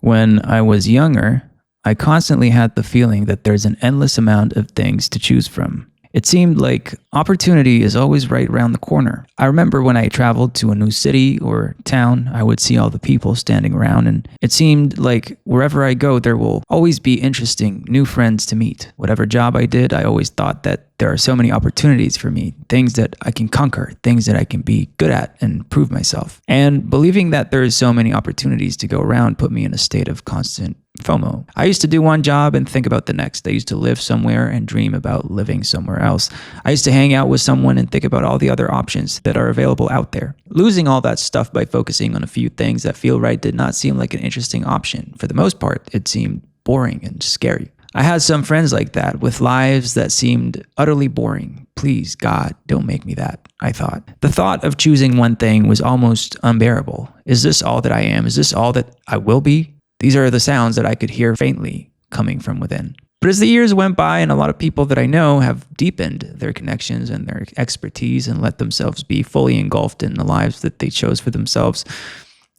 When I was younger, I constantly had the feeling that there's an endless amount of things to choose from. It seemed like opportunity is always right around the corner. I remember when I traveled to a new city or town, I would see all the people standing around, and it seemed like wherever I go, there will always be interesting new friends to meet. Whatever job I did, I always thought that there are so many opportunities for me, things that I can conquer, things that I can be good at and prove myself. And believing that there is so many opportunities to go around put me in a state of constant FOMO. I used to do one job and think about the next. I used to live somewhere and dream about living somewhere else. I used to hang out with someone and think about all the other options that are available out there. Losing all that stuff by focusing on a few things that feel right did not seem like an interesting option. For the most part, it seemed boring and scary. I had some friends like that with lives that seemed utterly boring. Please, God, don't make me that, I thought. The thought of choosing one thing was almost unbearable. Is this all that I am? Is this all that I will be? These are the sounds that I could hear faintly coming from within. But as the years went by, and a lot of people that I know have deepened their connections and their expertise and let themselves be fully engulfed in the lives that they chose for themselves,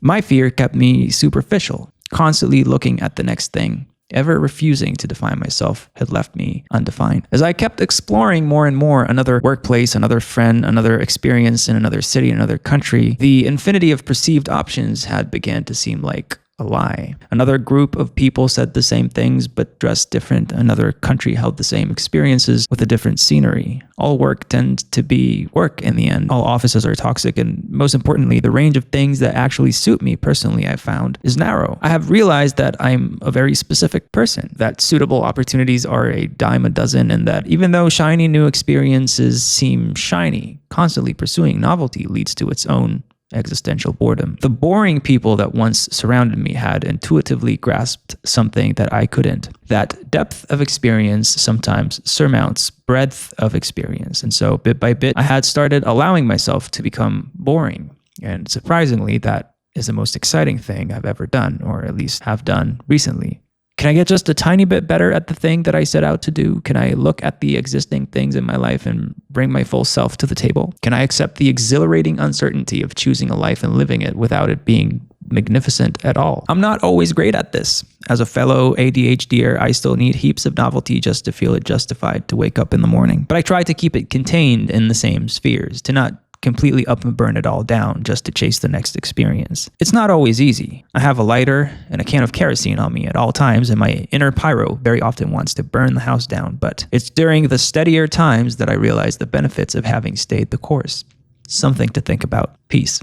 my fear kept me superficial, constantly looking at the next thing. Ever refusing to define myself had left me undefined. As I kept exploring more and more another workplace, another friend, another experience in another city, another country, the infinity of perceived options had begun to seem like a lie. Another group of people said the same things but dressed different. Another country held the same experiences with a different scenery. All work tends to be work in the end. All offices are toxic, and most importantly, the range of things that actually suit me personally, I've found, is narrow. I have realized that I'm a very specific person, that suitable opportunities are a dime a dozen, and that even though shiny new experiences seem shiny, constantly pursuing novelty leads to its own existential boredom. The boring people that once surrounded me had intuitively grasped something that I couldn't. That depth of experience sometimes surmounts breadth of experience. And so bit by bit, I had started allowing myself to become boring. And surprisingly, that is the most exciting thing I've ever done, or at least have done recently. Can I get just a tiny bit better at the thing that I set out to do? Can I look at the existing things in my life and bring my full self to the table? Can I accept the exhilarating uncertainty of choosing a life and living it without it being magnificent at all? I'm not always great at this. As a fellow ADHDer, I still need heaps of novelty just to feel it justified to wake up in the morning. But I try to keep it contained in the same spheres, to not completely up and burn it all down just to chase the next experience. It's not always easy. I have a lighter and a can of kerosene on me at all times, and my inner pyro very often wants to burn the house down, but it's during the steadier times that I realize the benefits of having stayed the course. Something to think about. Peace.